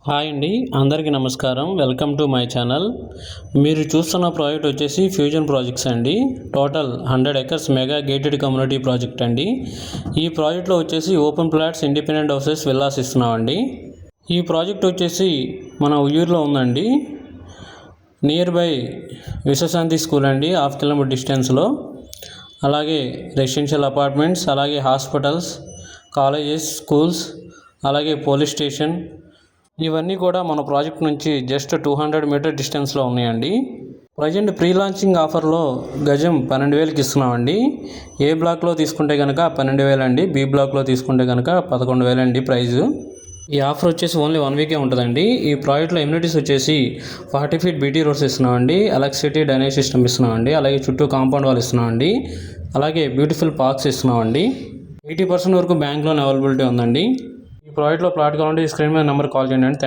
Hi అండి, అందరికీ నమస్కారం. Welcome to my channel. మీరు చూస్తున్న ప్రాజెక్ట్ వచ్చేసి ఫ్యూజన్ ప్రాజెక్ట్స్ అండి. Total 100 acres mega gated community project అండి. ఈ ప్రాజెక్ట్లో వచ్చేసి open plots, independent houses, villas ఇస్తున్నామండి. ఈ ప్రాజెక్ట్ వచ్చేసి మన ఉయ్యూరులో ఉందండి. నియర్ బై విశ్వశాంతి స్కూల్ అండి, 1/2 కిలోమీటర్ డిస్టెన్స్లో. అలాగే రెసిడెన్షియల్ అపార్ట్మెంట్స్, అలాగే హాస్పిటల్స్, కాలేజెస్, స్కూల్స్, అలాగే పోలీస్ స్టేషన్, ఇవన్నీ కూడా మన ప్రాజెక్ట్ నుంచి జస్ట్ 200 మీటర్ డిస్టెన్స్లో ఉన్నాయండి. ప్రజెంట్ ప్రీ లాంచింగ్ ఆఫర్లో గజం 12,000కి ఇస్తున్నామండి. ఏ బ్లాక్లో తీసుకుంటే కనుక 12,000 అండి, బి బ్లాక్లో తీసుకుంటే కనుక 11,000 అండి ప్రైజు. ఈ ఆఫర్ వచ్చేసి ఓన్లీ 1 వీకే ఉంటుందండి. ఈ ప్రాజెక్ట్లో ఎమ్యూనిటీస్ వచ్చేసి 40 ఫీట్ బీటీ రోడ్స్ ఇస్తున్నామండి, ఎలక్ట్రిసిటీ డ్రైనేజ్ సిస్టమ్ ఇస్తున్నామండి, అలాగే చుట్టూ కాంపౌండ్ వాల్ ఇస్తున్నామండి, అలాగే బ్యూటిఫుల్ పార్క్స్ ఇస్తున్నామండి. 80% వరకు బ్యాంక్ లోన్ అవైలబిలిటీ ఉందండి. ఈ ప్రాజెక్ట్లో ప్లాట్ కావాలంటే ఈ స్క్రీన్ మీద నెంబర్ కాల్ చేయండి.